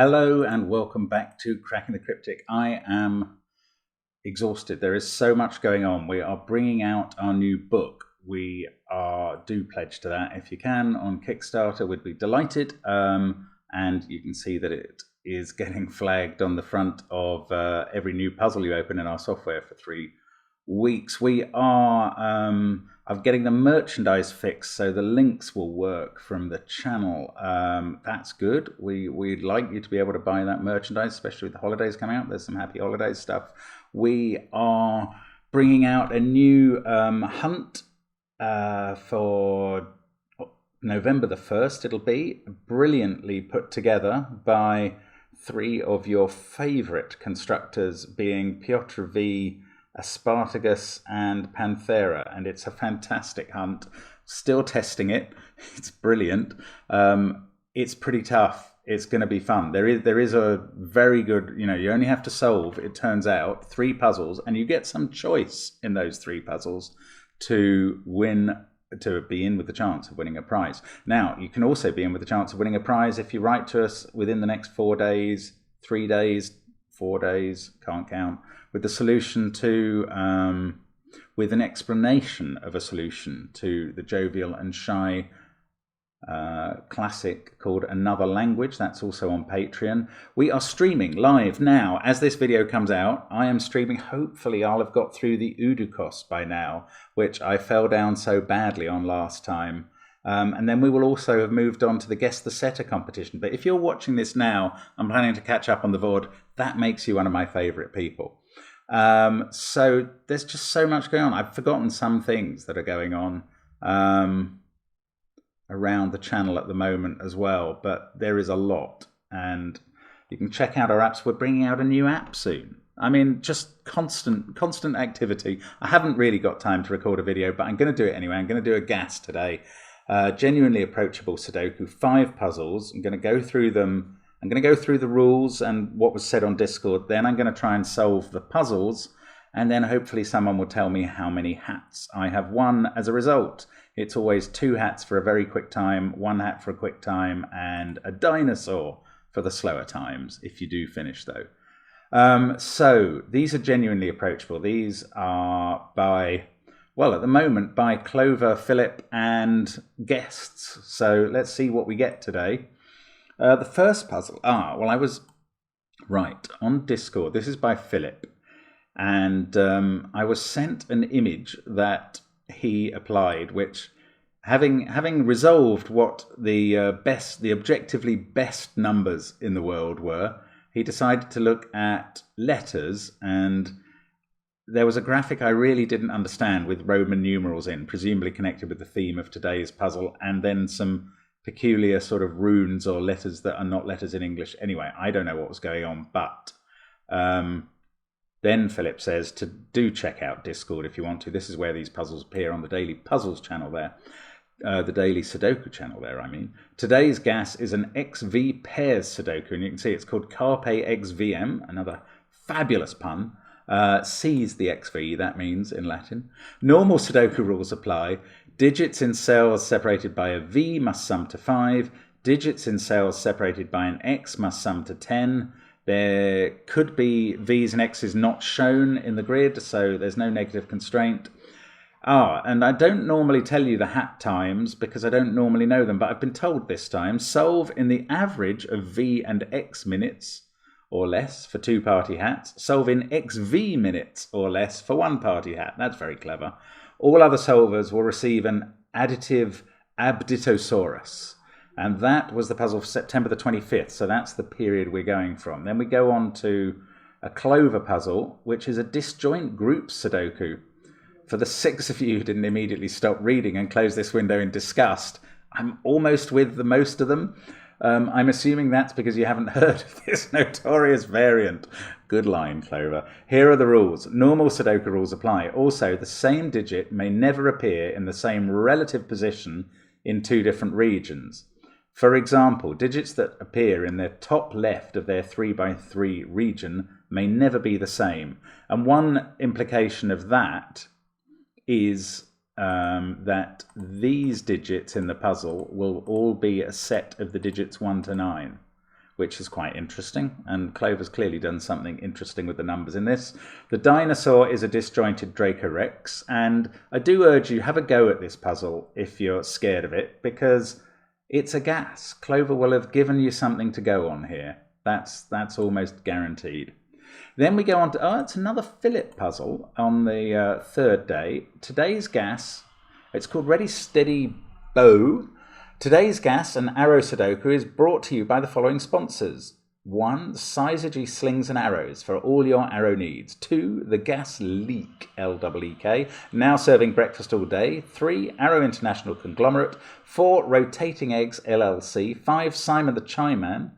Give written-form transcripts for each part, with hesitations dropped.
Hello and welcome back to Cracking the Cryptic. I am exhausted. There is so much going on. We are bringing out our new book. Do pledge to that if you can on Kickstarter. We'd be delighted. And you can see that it is getting flagged on the front of every new puzzle you open in our software for 3 weeks. We are getting the merchandise fixed, so the links will work from the channel. That's good. We'd like you to be able to buy that merchandise, especially with the holidays coming out. There's some happy holidays stuff. We are bringing out a new hunt for November the 1st. It'll be brilliantly put together by 3 of your favorite constructors, being Piotr V, Aspartagus and Panthera, and it's a fantastic hunt. Still testing it. It's brilliant. It's pretty tough. It's going to be fun. There is a very good, you only have to solve, it turns out, 3 puzzles, and you get some choice in those 3 puzzles to be in with the chance of winning a prize. Now, you can also be in with the chance of winning a prize if you write to us within the next 4 days, 3 days, 4 days, can't count, with the solution to, with an explanation of a solution to the jovial and shy classic called Another Language. That's also on Patreon. We are streaming live now. As this video comes out, I am streaming. Hopefully I'll have got through the Udukos by now, which I fell down so badly on last time. And then we will also have moved on to the Guess the Setter competition. But if you're watching this now, I'm planning to catch up on the VOD. That makes you one of my favourite people. So there's just so much going on. I've forgotten some things that are going on around the channel at the moment as well. But there is a lot. And you can check out our apps. We're bringing out a new app soon. I mean, just constant activity. I haven't really got time to record a video, but I'm going to do it anyway. I'm going to do a gas today. Genuinely approachable Sudoku, 5 puzzles. I'm going to go through them. I'm going to go through the rules and what was said on Discord. Then I'm going to try and solve the puzzles. And then hopefully someone will tell me how many hats I have won as a result. It's always 2 hats for a very quick time, 1 hat for a quick time, and a dinosaur for the slower times, if you do finish though. So these are genuinely approachable. These are by... well, at the moment, by Clover, Philip, and guests. So let's see what we get today. The first puzzle. I was right on Discord. This is by Philip. And I was sent an image that he applied, which, having resolved what the objectively best numbers in the world were, he decided to look at letters, and there was a graphic I really didn't understand with Roman numerals in, presumably connected with the theme of today's puzzle, and then some peculiar sort of runes or letters that are not letters in English. Anyway, I don't know what was going on, but then Philip says to do check out Discord if you want to. This is where these puzzles appear on the Daily Puzzles channel there. The Daily Sudoku channel there, I mean. Today's gas is an XV pairs Sudoku, and you can see it's called Carpe XVM, another fabulous pun. Seize the XV, that means in Latin. Normal Sudoku rules apply. Digits in cells separated by a V must sum to 5. Digits in cells separated by an X must sum to 10. There could be V's and X's not shown in the grid, so there's no negative constraint. And I don't normally tell you the hat times because I don't normally know them, but I've been told this time. Solve in the average of V and X minutes or less for 2-party hats. Solve in XV minutes or less for 1-party hat. That's very clever. All other solvers will receive an additive Abditosaurus. And that was the puzzle for September the 25th. So that's the period we're going from. Then we go on to a Clover puzzle, which is a disjoint group Sudoku. For the 6 of you who didn't immediately stop reading and close this window in disgust, I'm almost with the most of them. I'm assuming that's because you haven't heard of this notorious variant. Good line, Clover. Here are the rules. Normal Sudoku rules apply. Also, the same digit may never appear in the same relative position in 2 different regions. For example, digits that appear in the top left of their 3x3 region may never be the same. And one implication of that is that these digits in the puzzle will all be a set of the digits 1 to 9, which is quite interesting, and Clover's clearly done something interesting with the numbers in this. The dinosaur is a disjointed Dracorex, and I do urge you, have a go at this puzzle if you're scared of it, because it's a gas. Clover will have given you something to go on here. That's almost guaranteed. Then we go on to, it's another Philip puzzle on the third day. Today's gas, it's called Ready Steady Bow. Today's gas and arrow Sudoku is brought to you by the following sponsors. 1. Syzygy Slings and Arrows for all your arrow needs. 2. The Gas Leak, L-E-E-K, now serving breakfast all day. 3. Arrow International Conglomerate. 4. Rotating Eggs, LLC. 5. Simon the Chime-Man.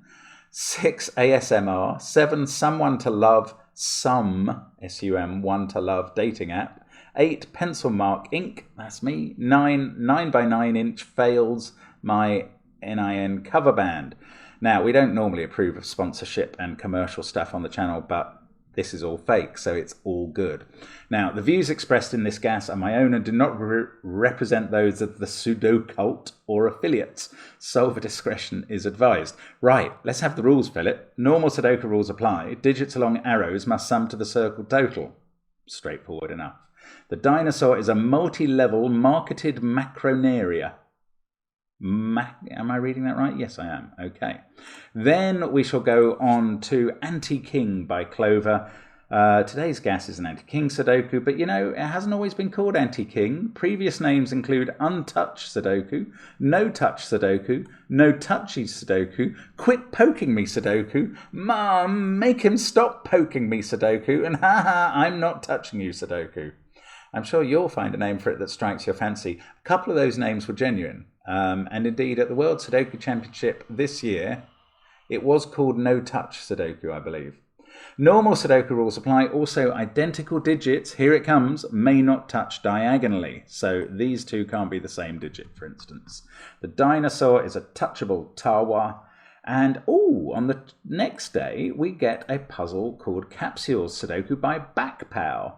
6. ASMR. 7. Someone to Love, S-U-M, One to Love dating app. 8. Pencil Mark Inc., that's me. 9. 9 by 9 inch Fails, my NIN cover band. Now, we don't normally approve of sponsorship and commercial stuff on the channel, but this is all fake, so it's all good. Now, the views expressed in this gas are my own and do not represent those of the Sudocult or affiliates. Solver discretion is advised. Right, let's have the rules, Philip. Normal Sudoku rules apply. Digits along arrows must sum to the circle total. Straightforward enough. The dinosaur is a multi-level marketed macronaria. Am I reading that right? Yes, I am. Okay. Then we shall go on to Anti-King by Clover. Today's gas is an Anti-King Sudoku, but you know, it hasn't always been called Anti-King. Previous names include Untouched Sudoku, No Touch Sudoku, No Touchy Sudoku, Quit Poking Me Sudoku, Mom, make him stop poking me Sudoku, and haha, I'm not touching you Sudoku. I'm sure you'll find a name for it that strikes your fancy. A couple of those names were genuine. And indeed, at the World Sudoku Championship this year, it was called No Touch Sudoku, I believe. Normal Sudoku rules apply. Also, identical digits, here it comes, may not touch diagonally. So these two can't be the same digit, for instance. The dinosaur is a touchable tawa. And, on the next day, we get a puzzle called Capsules Sudoku by bakpao.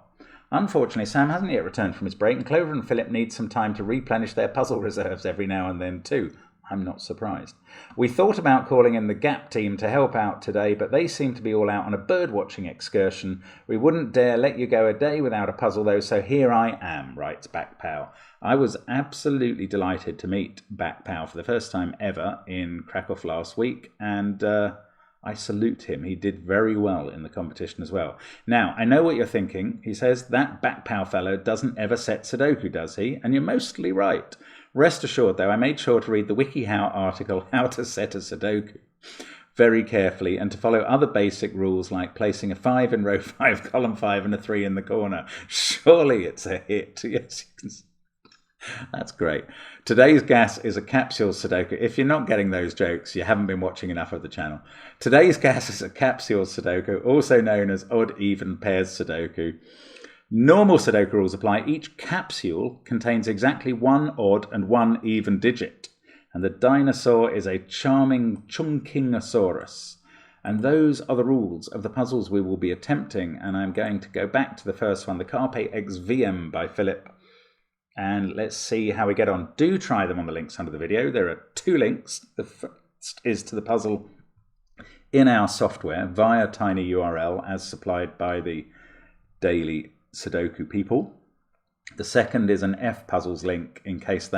Unfortunately, Sam hasn't yet returned from his break, and Clover and Philip need some time to replenish their puzzle reserves every now and then too. I'm not surprised. We thought about calling in the Gap team to help out today, but they seem to be all out on a bird-watching excursion. We wouldn't dare let you go a day without a puzzle, though, so here I am, writes bakpao. I was absolutely delighted to meet bakpao for the first time ever in Krakow last week, and I salute him. He did very well in the competition as well. Now, I know what you're thinking. He says, that bakpao fellow doesn't ever set Sudoku, does he? And you're mostly right. Rest assured, though, I made sure to read the WikiHow article, How to Set a Sudoku, very carefully, and to follow other basic rules like placing a 5 in row 5, column 5, and a 3 in the corner. Surely it's a hit. Yes, you can see. That's great. Today's gas is a Capsules Sudoku. If you're not getting those jokes, you haven't been watching enough of the channel. Today's gas is a Capsules Sudoku, also known as Odd Even Pairs Sudoku. Normal Sudoku rules apply. Each capsule contains exactly one odd and one even digit. And the dinosaur is a charming Chunkingosaurus. And those are the rules of the puzzles we will be attempting. And I'm going to go back to the first one, the Carpe X VM by Philip. And let's see how we get on. Do try them on the links under the video. There are 2 links. The first is to the puzzle in our software via tinyurl as supplied by the Daily Sudoku people. The second is an F-Puzzles link in case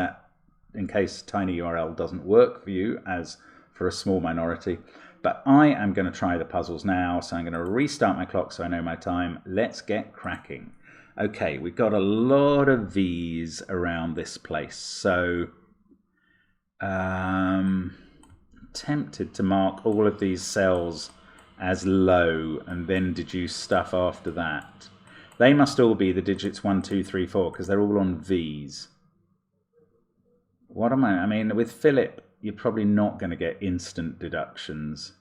tinyurl doesn't work for you, as for a small minority. But I am going to try the puzzles now, so I'm going to restart my clock so I know my time. Let's get cracking. Okay, we've got a lot of V's around this place, so tempted to mark all of these cells as low and then deduce stuff after that. They must all be the digits 1, 2, 3, 4 because they're all on V's. What am I mean, with Philip, you're probably not going to get instant deductions.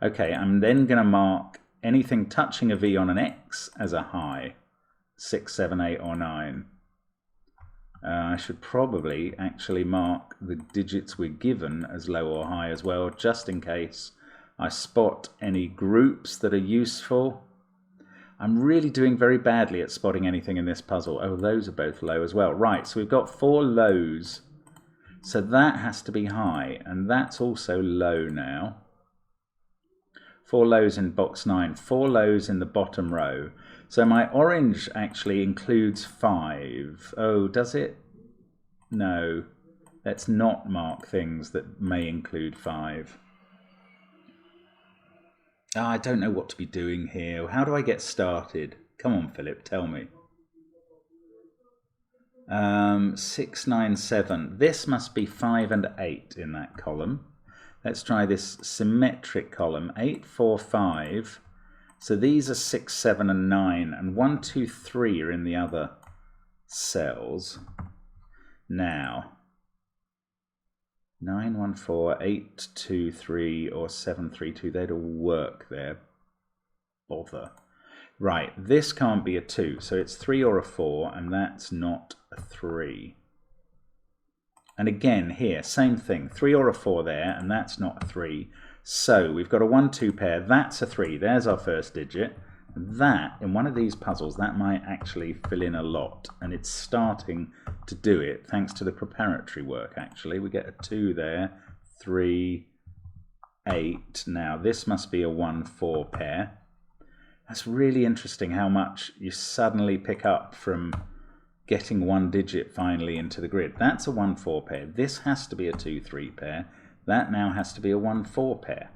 Okay, I'm then going to mark anything touching a V on an X as a high. 6, 7, 8, or 9. I should probably actually mark the digits we're given as low or high as well, just in case I spot any groups that are useful. I'm really doing very badly at spotting anything in this puzzle. Oh, those are both low as well. Right, so we've got 4 lows. So that has to be high, and that's also low now. 4 lows in box 9, 4 lows in the bottom row. So my orange actually includes 5. Oh, does it? No. Let's not mark things that may include 5. I don't know what to be doing here. How do I get started? Come on, Philip, tell me. 6, 9, 7. This must be 5 and 8 in that column. Let's try this symmetric column. 8, 4, 5. So these are 6, 7, and 9. And 1, 2, 3 are in the other cells. Now, 9, 1, 4, 8, 2, 3, or 7, 3, 2. They'd all work there. Bother. Right, this can't be a 2, so it's 3 or a 4, and that's not a 3. And again, here, same thing, 3 or a 4 there, and that's not a 3. So we've got a 1, 2 pair, that's a 3, there's our first digit. That, in one of these puzzles, that might actually fill in a lot, and it's starting to do it, thanks to the preparatory work, actually. We get a 2 there, 3, 8. Now, this must be a 1, 4 pair. That's really interesting how much you suddenly pick up from getting one digit finally into the grid. That's a 1, 4 pair. This has to be a 2, 3 pair. That now has to be a 1, 4 pair.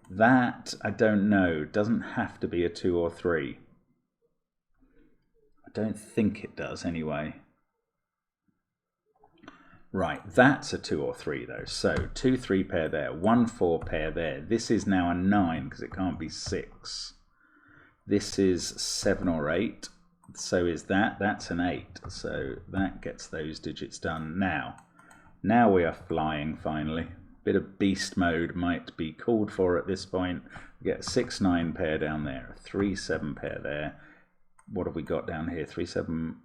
That, I don't know, doesn't have to be a 2 or 3. I don't think it does anyway. Right, that's a 2 or 3 though. So 2, 3 pair there, 1, 4 pair there. This is now a 9 because it can't be 6. This is 7 or 8, so is that. That's an 8, so that gets those digits done. Now we are flying finally. Bit of beast mode might be called for at this point. We get a 6, 9 pair down there, a 3, 7 pair there. What have we got down here? 3, 7,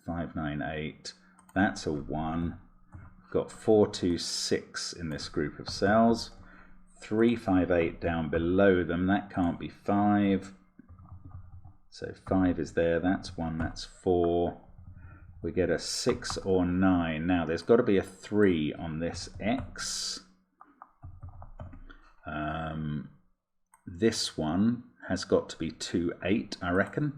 5, 9, 8. That's a 1. We've got 4, 2, 6 in this group of cells. 3, 5, 8 down below them. That can't be 5. So 5 is there, that's 1, that's 4. We get a 6 or 9. Now there's got to be a 3 on this X. This one has got to be 2, 8, I reckon.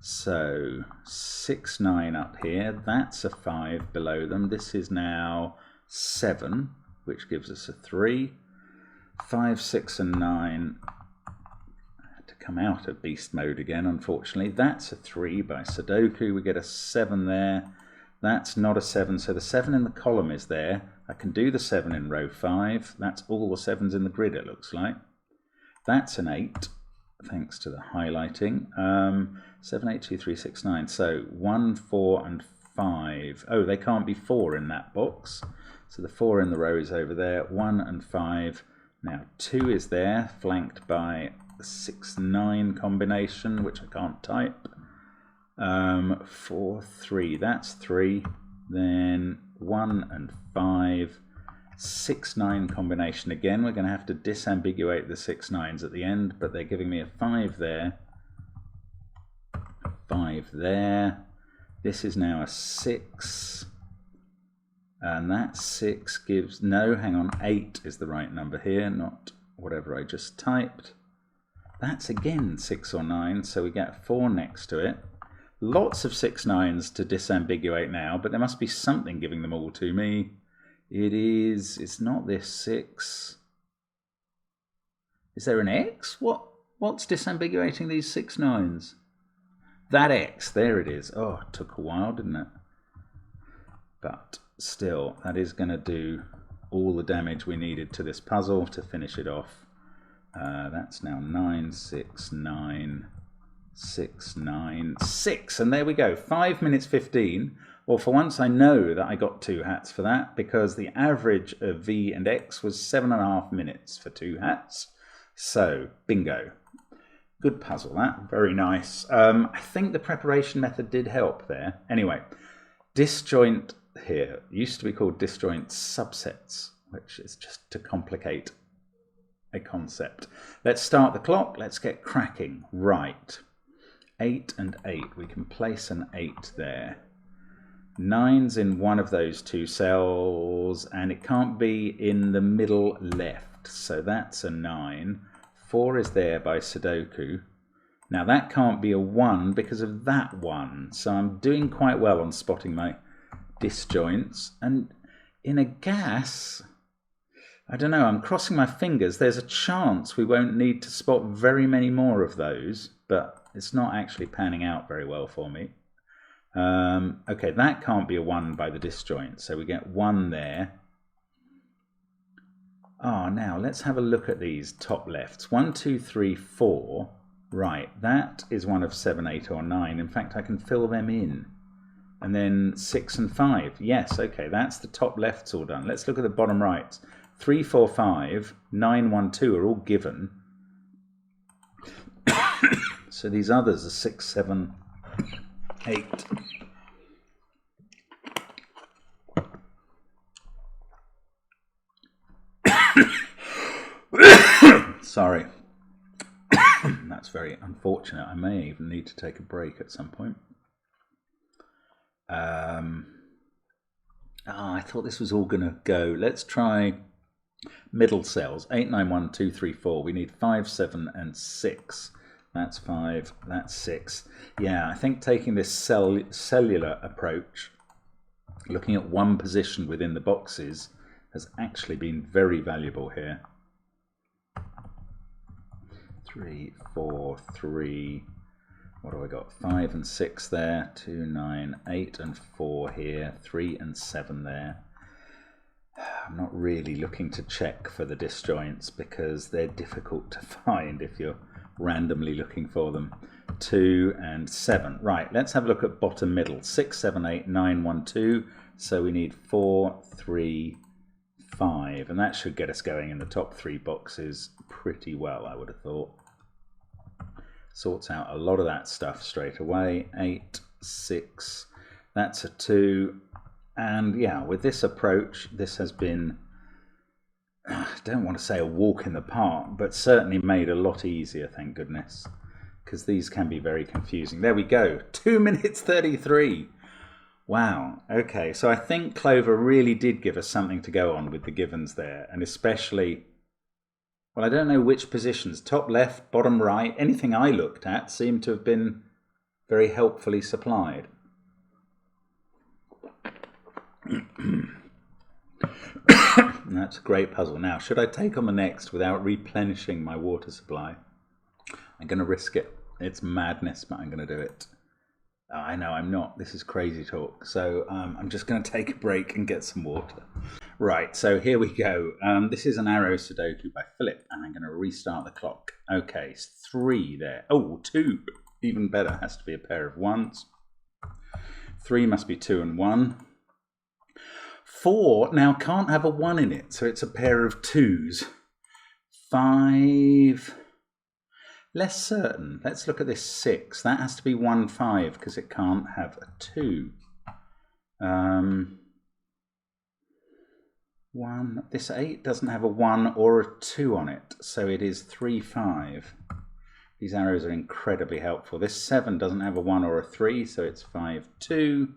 So 6, 9 up here, that's a 5 below them. This is now 7, which gives us a 3. 5, 6, and 9. Come out of beast mode again, unfortunately. That's a 3 by Sudoku. We get a 7 there. That's not a 7, so the 7 in the column is there. I can do the 7 in row 5. That's all the 7s in the grid, it looks like. That's an 8, thanks to the highlighting. 7, 8, 2, 3, 6, 9. So 1, 4, and 5. Oh, they can't be 4 in that box. So the 4 in the row is over there. 1 and 5. Now 2 is there, flanked by 6, 9 combination, which I can't type. 4, 3, that's 3. Then 1 and 5. 6, 9 combination again. We're going to have to disambiguate the 6, 9s at the end, but they're giving me a 5 there. 5 there. This is now a 6. And that 6 gives, no, hang on, 8 is the right number here, not whatever I just typed. That's again 6 or 9, so we get 4 next to it. Lots of 6, 9s to disambiguate now, but there must be something giving them all to me. It's not this 6. Is there an X? What's disambiguating these 6, 9s? That X, there it is. Oh, it took a while, didn't it? But still, that is going to do all the damage we needed to this puzzle to finish it off. That's now 9, 6, 9, 6, 9, 6. And there we go, 5 minutes 15. Well, for once I know that I got 2 hats for that, because the average of V and X was 7.5 minutes for 2 hats. So, bingo. Good puzzle, that. Very nice. I think the preparation method did help there. Anyway, disjoint here used to be called disjoint subsets, which is just to complicate a concept. Let's start the clock. Let's get cracking. Right. 8 and 8. We can place an 8 there. 9's in one of those 2 cells, and it can't be in the middle left. left, so that's a 9. 4 is there by Sudoku. Now that can't be a 1 because of that 1, so I'm doing quite well on spotting my disjoints. And in a gas, I don't know, I'm crossing my fingers. There's a chance we won't need to spot very many more of those, but it's not actually panning out very well for me. Okay, that can't be a 1 by the disjoint, so we get 1 there. Now let's have a look at these top lefts. 1, 2, 3, 4. Right, that is one of 7, 8, or 9. In fact, I can fill them in. And then 6 and 5. Yes, okay, that's the top lefts all done. Let's look at the bottom rights. 3, 4, 5, 9, 1, 2 are all given. So these others are 6, 7, 8. Sorry. That's very unfortunate. I may even need to take a break at some point. I thought this was all going to go. Let's try middle cells. 8, 9, 1, 2, 3, 4. We need 5, 7, and 6. That's 5. That's 6. Yeah, I think taking this cellular approach, looking at one position within the boxes, has actually been very valuable here. 3, 4, 3. What do I got? 5 and 6 there. 2, 9, 8 and 4 here. 3 and 7 there. I'm not really looking to check for the disjoints because they're difficult to find if you're randomly looking for them. 2 and 7. Right, let's have a look at bottom middle. 6, 7, 8, 9, 1, 2. So we need 4, 3, 5. And that should get us going in the top 3 boxes pretty well, I would have thought. Sorts out a lot of that stuff straight away. 8, 6. That's a 2. And yeah, with this approach, this has been, I don't want to say a walk in the park, but certainly made a lot easier, thank goodness, because these can be very confusing. There we go, 2 minutes 33. Wow, okay, so I think Clover really did give us something to go on with the givens there, and especially, well, I don't know which positions, top left, bottom right, anything I looked at seemed to have been very helpfully supplied. That's a great puzzle. Now, should I take on the next without replenishing my water supply? I'm going to risk it. It's madness, but I'm going to do it. I know I'm not. This is crazy talk. So I'm just going to take a break and get some water. Right, so here we go. This is an arrow Sudoku by Philip, and I'm going to restart the clock. Okay, 3 there. Oh, 2. Even better. Has to be a pair of 1s. 3 must be 2 and 1. 4 now can't have a 1 in it, so it's a pair of 2s. 5, less certain. Let's look at this 6. That has to be 1, 5 because it can't have a 2. 1. This 8 doesn't have a 1 or a 2 on it, so it is 3, 5. These arrows are incredibly helpful. This 7 doesn't have a 1 or a 3, so it's 5, 2.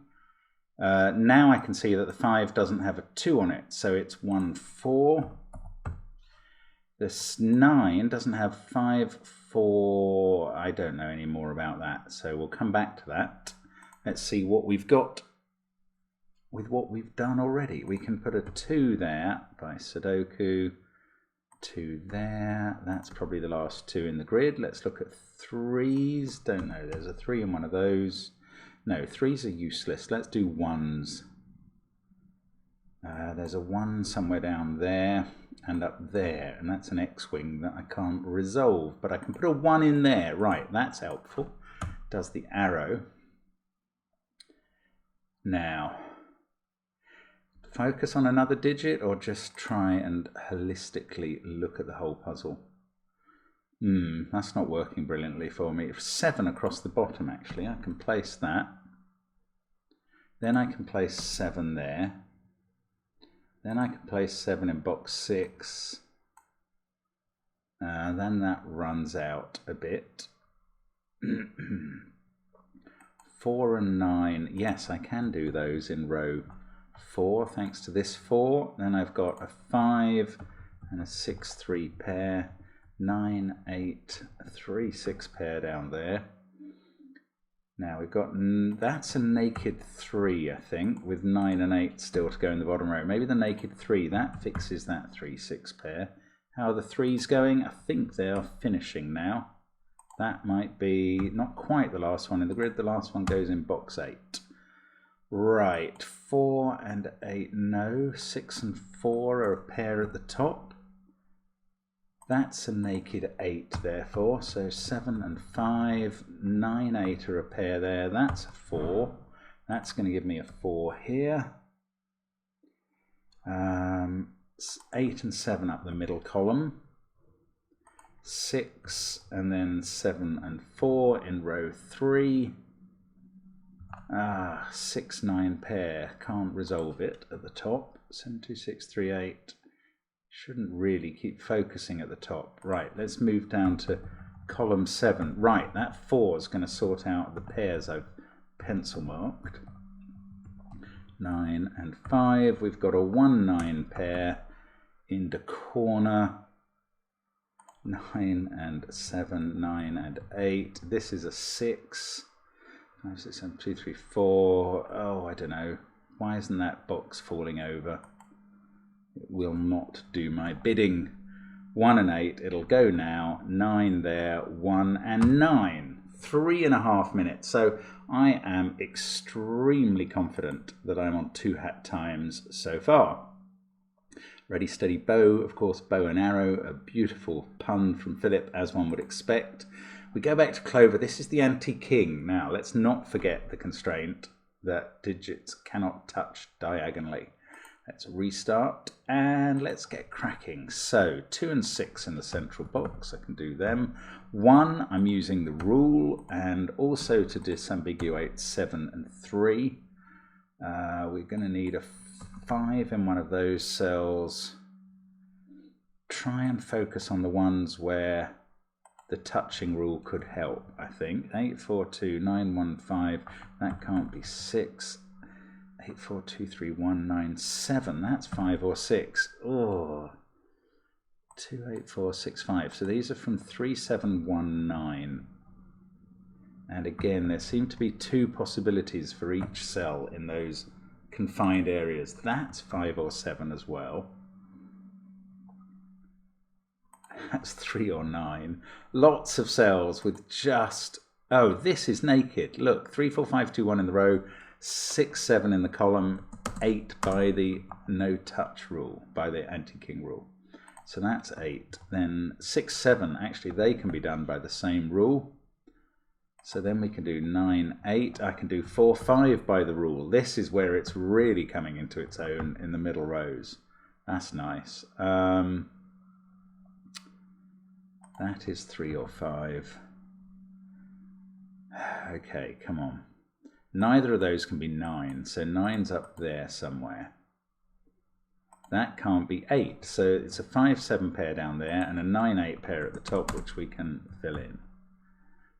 Now I can see that the 5 doesn't have a 2 on it, so it's 1, 4. This 9 doesn't have 5, 4. I don't know any more about that, so we'll come back to that. Let's see what we've got with what we've done already. We can put a 2 there by Sudoku, 2 there. That's probably the last 2 in the grid. Let's look at 3s. Don't know, there's a 3 in one of those. No, 3s are useless. Let's do 1s. There's a 1 somewhere down there and up there, and that's an X-wing that I can't resolve, but I can put a 1 in there. Right, that's helpful. Does the arrow. Now, focus on another digit or just try and holistically look at the whole puzzle? That's not working brilliantly for me. 7 across the bottom, actually. I can place that. Then I can place 7 there. Then I can place 7 in box 6. Then that runs out a bit. 4 and 9. Yes, I can do those in row 4, thanks to this 4. Then I've got a 5 and a 6-3 pair, 9, 8, 3, 6 pair down there. Now we've got, that's a naked 3, I think, with 9 and 8 still to go in the bottom row. Maybe the naked 3, that fixes that 3, 6 pair. How are the 3s going? I think they are finishing now. That might be not quite the last one in the grid. The last one goes in box 8. Right, 4 and 8, no. 6 and 4 are a pair at the top. That's a naked 8, therefore. So 7 and 5, 9, 8 are a pair there. That's a 4. That's going to give me a 4 here. 8 and 7 up the middle column. 6 and then 7 and 4 in row 3. 6, 9 pair. Can't resolve it at the top. 7, 2, 6, 3, 8. Shouldn't really keep focusing at the top. Right, let's move down to column 7. Right, that 4 is going to sort out the pairs I've pencil marked. 9 and 5. We've got a 1, 9 pair in the corner. 9 and 7, 9 and 8. This is a 6. 5, 6, 7, 2, 3, 4. Oh, I don't know. Why isn't that box falling over? It will not do my bidding. 1 and 8, it'll go now. 9 there, 1 and 9. 3.5 minutes. So I am extremely confident that I'm on 2 hat times so far. Ready, steady, bow. Of course, bow and arrow, a beautiful pun from Philip, as one would expect. We go back to Clover. This is the anti-king. Now, let's not forget the constraint that digits cannot touch diagonally. Let's restart and let's get cracking. So 2 and 6 in the central box, I can do them. 1, I'm using the rule, and also to disambiguate 7 and 3. We're going to need a 5 in one of those cells. Try and focus on the ones where the touching rule could help, I think. 8, 4, 2, 9, 1, 5. That can't be 6. 8, 4, 2, 3, 1, 9, 7. That's 5 or 6. Oh. 2, 8, 4, 6, 5. So these are from 3, 7, 1, 9. And again, there seem to be 2 possibilities for each cell in those confined areas. That's 5 or 7 as well. That's 3 or 9. Lots of cells with just... Oh, this is naked. Look, 3, 4, 5, 2, 1 in the row. 6, 7 in the column. 8 by the no touch rule, by the anti-king rule. So that's 8. Then 6, 7, actually they can be done by the same rule. So then we can do 9, 8. I can do 4, 5 by the rule. This is where it's really coming into its own in the middle rows. That's nice. That is 3 or 5. Okay, come on. Neither of those can be 9, so 9's up there somewhere. That can't be 8, so it's a 5, 7 pair down there and a 9, 8 pair at the top, which we can fill in.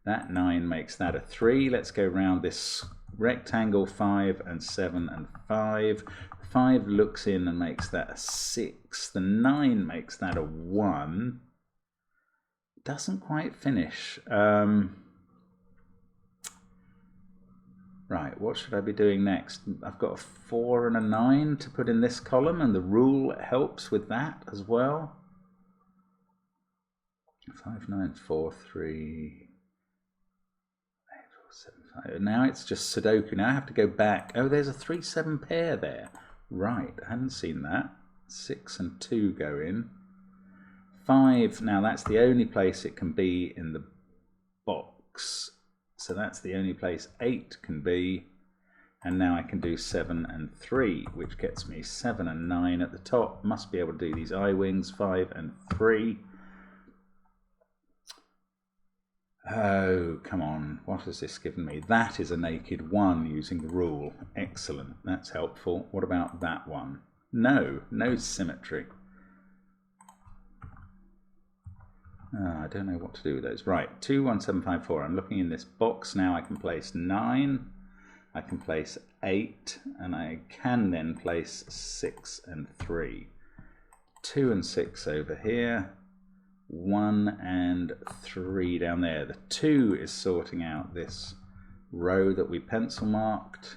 That 9 makes that a 3. Let's go round this rectangle. 5 and 7 and 5. 5 looks in and makes that a 6. The 9 makes that a 1. Doesn't quite finish. Right, what should I be doing next? I've got a 4 and a 9 to put in this column, and the rule helps with that as well. 5, 9, 4, 3... 8, 4, 7, 5. Now it's just Sudoku. Now I have to go back. Oh, there's a 3, 7 pair there. Right, I hadn't seen that. 6 and 2 go in. 5, now that's the only place it can be in the box. So that's the only place 8 can be. And now I can do 7 and 3, which gets me 7 and 9 at the top. Must be able to do these eye wings, 5 and 3. Oh, come on. What has this given me? That is a naked 1 using the rule. Excellent. That's helpful. What about that one? No, no symmetry. I don't know what to do with those. Right, 2, 1, 7, 5, 4. I'm looking in this box now. I can place 9. I can place 8. And I can then place 6 and 3. 2 and 6 over here, 1 and 3 down there. The 2 is sorting out this row that we pencil marked.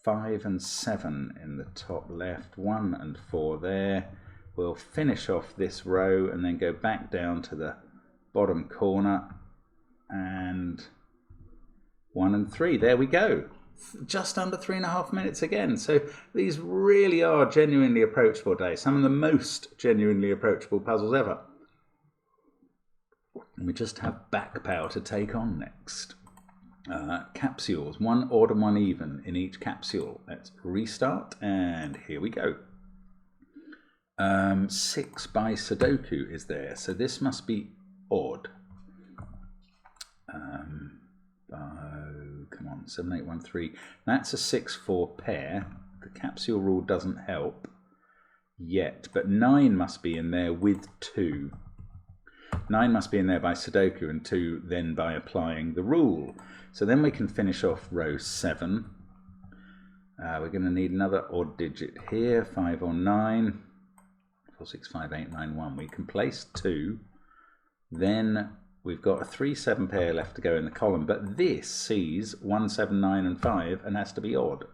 5 and 7 in the top left, 1 and 4 there. We'll finish off this row and then go back down to the bottom corner, and 1 and 3. There we go. Just under 3.5 minutes again. So these really are genuinely approachable days. Some of the most genuinely approachable puzzles ever. And we just have bakpao to take on next. Capsules, 1 odd and 1 even in each capsule. Let's restart, and here we go. 6 by Sudoku is there, so this must be odd. Come on, 7, 8, 1, 3. That's a 6-4 pair. The capsule rule doesn't help yet, but 9 must be in there with 2. 9 must be in there by Sudoku, and 2 then by applying the rule. So then we can finish off row 7. We're going to need another odd digit here, 5 or 9. 4, 6, 5, 8, 9, 1. We can place 2. Then we've got a 3, 7 pair left to go in the column, but this sees 1, 7, 9 and 5 and has to be odd.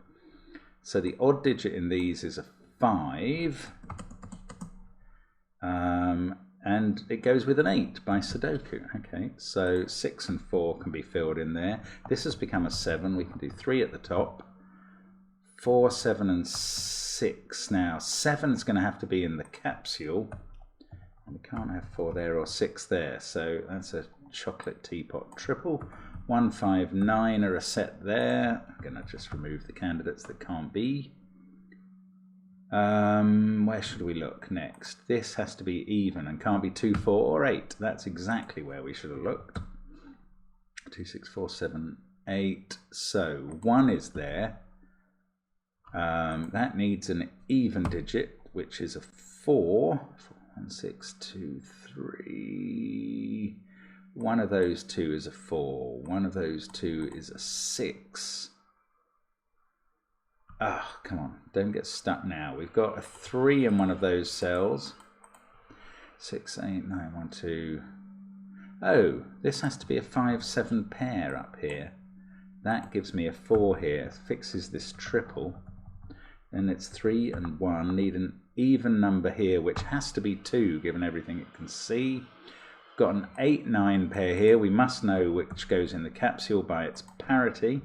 So the odd digit in these is a 5. And it goes with an 8 by Sudoku. Okay, so 6 and 4 can be filled in there. This has become a 7. We can do 3 at the top. 4, 7 and 6. Now 7 is going to have to be in the capsule. And we can't have 4 there or 6 there. So that's a chocolate teapot triple. 1, 5, 9 are a set there. I'm going to just remove the candidates that can't be. Where should we look next? This has to be even and can't be 2, 4 or 8. That's exactly where we should have looked. 2, 6, 4, 7, 8. So 1 is there. That needs an even digit, which is a 4. 1, 6, 2, 3. One of those 2 is a 4. One of those 2 is a 6. Ah, come on, don't get stuck now. We've got a 3 in one of those cells. 6, 8, 9, 1, 2. Oh, this has to be a 5, 7 pair up here. That gives me a 4 here, fixes this triple. And it's 3 and 1, need an even number here, which has to be 2, given everything it can see. We've got an 8, 9 pair here. We must know which goes in the capsule by its parity.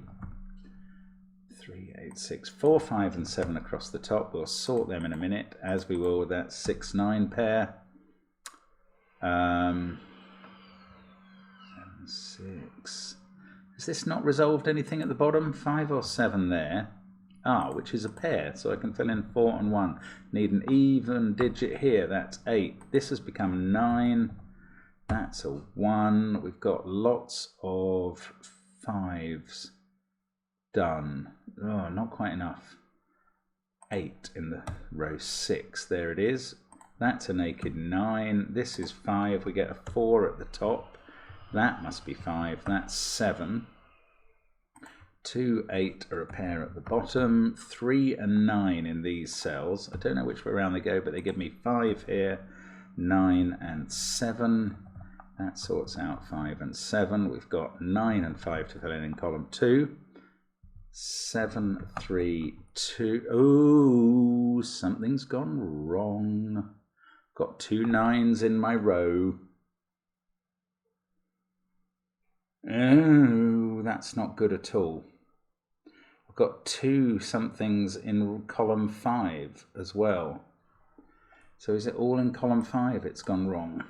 3, 8, 6, 4, 5 and 7 across the top. We'll sort them in a minute, as we will with that 6, 9 pair. 7, 6. Has this not resolved anything at the bottom? 5 or 7 there. Ah, which is a pair, so I can fill in 4 and 1. Need an even digit here, that's 8. This has become 9. That's a 1. We've got lots of 5s done. Oh, not quite enough. 8 in the row 6. There it is. That's a naked 9. This is 5. We get a 4 at the top. That must be 5. That's 7. 2, 8 are a pair at the bottom. 3 and 9 in these cells. I don't know which way around they go, but they give me 5 here. 9 and 7. That sorts out 5 and 7. We've got 9 and 5 to fill in column 2. 7, 3, 2. Oh, something's gone wrong. Got 2 9s in my row. Oh, that's not good at all. I've got 2 somethings in column 5 as well. So is it all in column 5 it's gone wrong?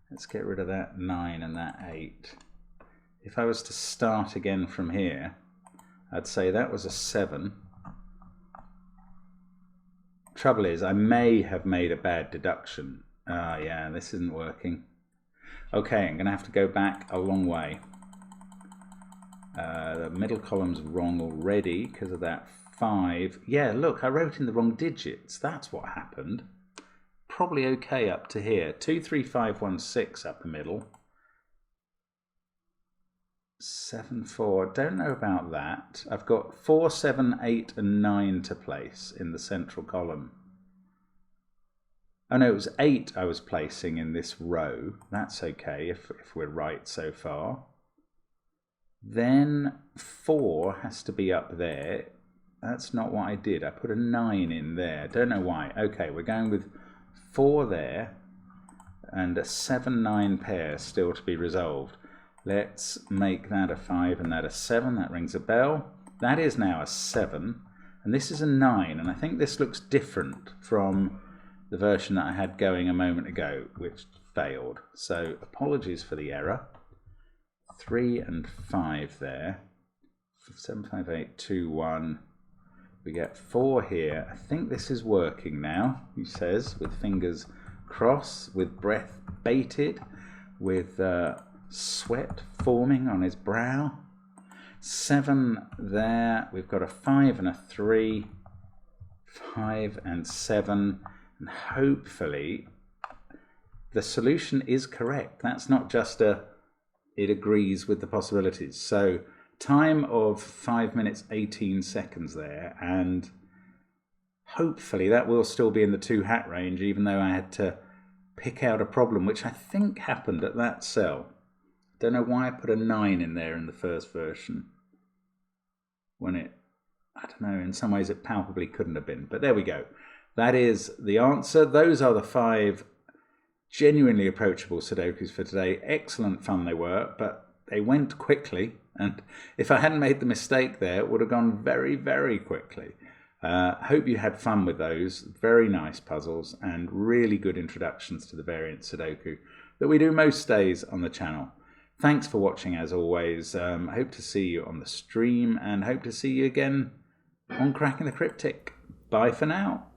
Let's get rid of that 9 and that 8. If I was to start again from here, I'd say that was a 7. Trouble is, I may have made a bad deduction. Yeah, this isn't working. Okay, I'm going to have to go back a long way. The middle column's wrong already because of that 5. Yeah, look, I wrote in the wrong digits. That's what happened. Probably okay up to here. 2, 3, 5, 1, 6 up the middle. 7, 4. Don't know about that. I've got 4, 7, 8, and 9 to place in the central column. Oh no, it was 8 I was placing in this row. That's okay if we're right so far. Then 4 has to be up there. That's not what I did. I put a 9 in there. Don't know why. Okay, we're going with 4 there and a 7, 9 pair still to be resolved. Let's make that a 5 and that a 7. That rings a bell. That is now a 7 and this is a 9, and I think this looks different from the version that I had going a moment ago, which failed. So apologies for the error. 3 and 5 there. 7, 5, 8, 2, 1. We get 4 here. I think this is working now, he says, with fingers crossed, with breath bated, with sweat forming on his brow. 7 there. We've got a 5 and a 3. 5 and 7. And hopefully the solution is correct. That's not just it agrees with the possibilities. So time of 5 minutes 18 seconds there, and hopefully that will still be in the 2 hat range, even though I had to pick out a problem which I think happened at that cell. Don't know why I put a 9 in there in the first version when it, I don't know, in some ways it palpably couldn't have been, but there we go. That is the answer. Those are the 5 genuinely approachable Sudokus for today. Excellent fun they were, but they went quickly. And if I hadn't made the mistake there, it would have gone very, very quickly. Hope you had fun with those. Very nice puzzles and really good introductions to the variant Sudoku that we do most days on the channel. Thanks for watching as always. I hope to see you on the stream and hope to see you again on Cracking the Cryptic. Bye for now.